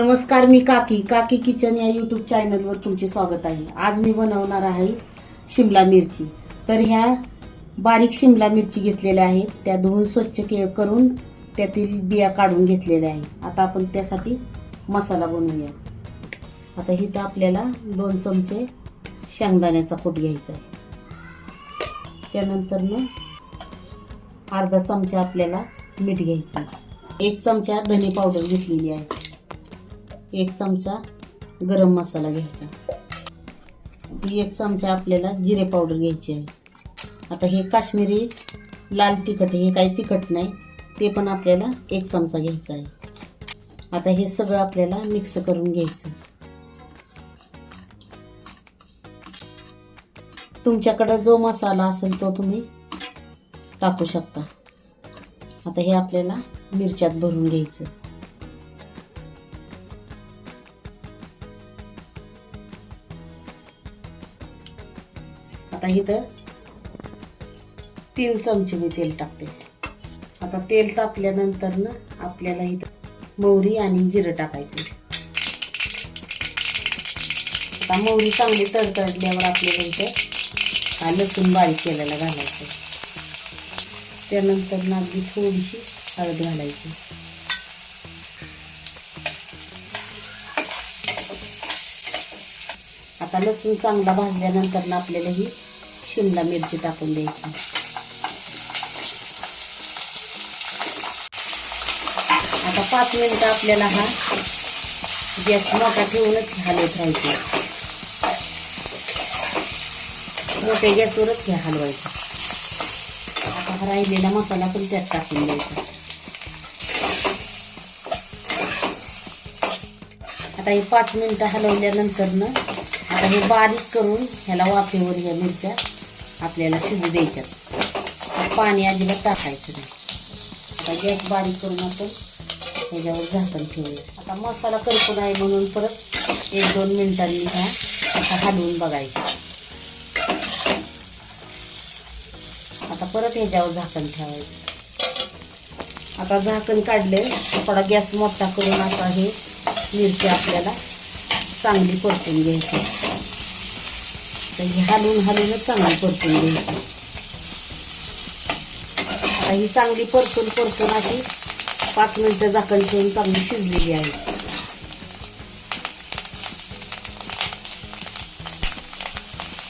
नमस्कार, मी काकी किचन या यूट्यूब चॅनलवर तुमचे स्वागत आहे। आज मी बनवणार आहे शिमला मिरची। तर ह्या बारीक शिमला मिरची घेतलेल्या आहेत, त्या धुवून स्वच्छ करून त्यातील बिया काढून घेतलेल्या आहेत। आता आपण त्यासाठी मसाला बनवूया। आता इथं आपल्याला 2 चमचे शेंगदाण्याचा कूट घ्यायचा आहे। त्यानंतर अर्धा चमचा आपल्याला मीठ घ्यायचं, 1 चमचा धने पावडर घेतलेली आहे, 1 चमचा गरम मसाला घ्यायचा, 1 चमचा आपल्याला जिरे पावडर घ्यायची आहे। आता हे काश्मीरी लाल तिखट, हे काही तिखट नाही, ते पण आपल्याला 1 चमचा घ्यायचा आहे। आता हे सगळं आपल्याला मिक्स करून घ्यायचं। तुमच्याकडे जो मसाला असेल तो तुम्ही टाकू शकता। आता हे आपल्याला मिरच्यात भरून घ्यायचं। आता इथं 3 चमचे मी तेल टाकते। आता तेल तापल्यानंतर आपल्याला इथं मोहरी आणि जिरं टाकायचं। आता मोहरी चांगली तडतडल्यावर आपल्याला इथं लसूण बारीक केलेला घालायचं। त्यानंतर अगदी थोडीशी हळद घालायची। आता लसूण चांगला भाजल्यानंतर आपल्याला ही शिमला मिरची टाकून द्यायची। आता 5 मिनिटं आपल्याला हा गॅस मोठा ठेवूनच हलवत राहायचं। मोठ्या गॅसवरच हे हलवायचं। आता हा राहिलेला मसाला पण त्यात टाकून द्यायचा। आता हे 5 मिनिटं हलवल्यानंतर आता हे बारीक करून ह्याला वाफेवर ह्या मिरच्या आपल्याला शिजू द्यायच्यात। पाणी अजिबात टाकायचं नाही। आता गॅस बारीक करून आपण ह्याच्यावर झाकण ठेवूया। आता मसाला करपू नये म्हणून परत 1-2 मिनिटांनी हा आता हलवून बघायचं। आता परत ह्याच्यावर झाकण ठेवायचं। आता झाकण काढले, थोडा गॅस मोठा करून आता हे मिरची आपल्याला चांगली परतून घ्यायची। हलवूनच चांगली परतून घ्यायची। आता ही चांगली परतून अशी 5 मिनिटं झाकण ठेवून चांगली शिजलेली आहे।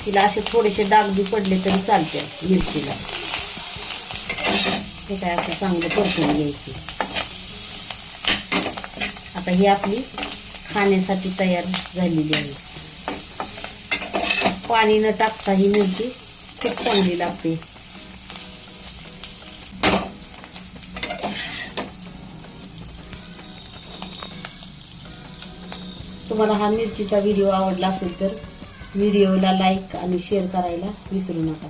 तिला असे थोडेसे डाग बी पडले तरी चालते मिरचीला। हे काय असं चांगलं परतून घ्यायची। आता ही आपली खाण्यासाठी तयार झालेली आहे। पाणी न टाकता ही मिरची खूप चांगली लागते। तुम्हाला हा मिरचीचा व्हिडिओ आवडला असेल तर व्हिडिओला लाईक आणि शेअर करायला विसरू नका।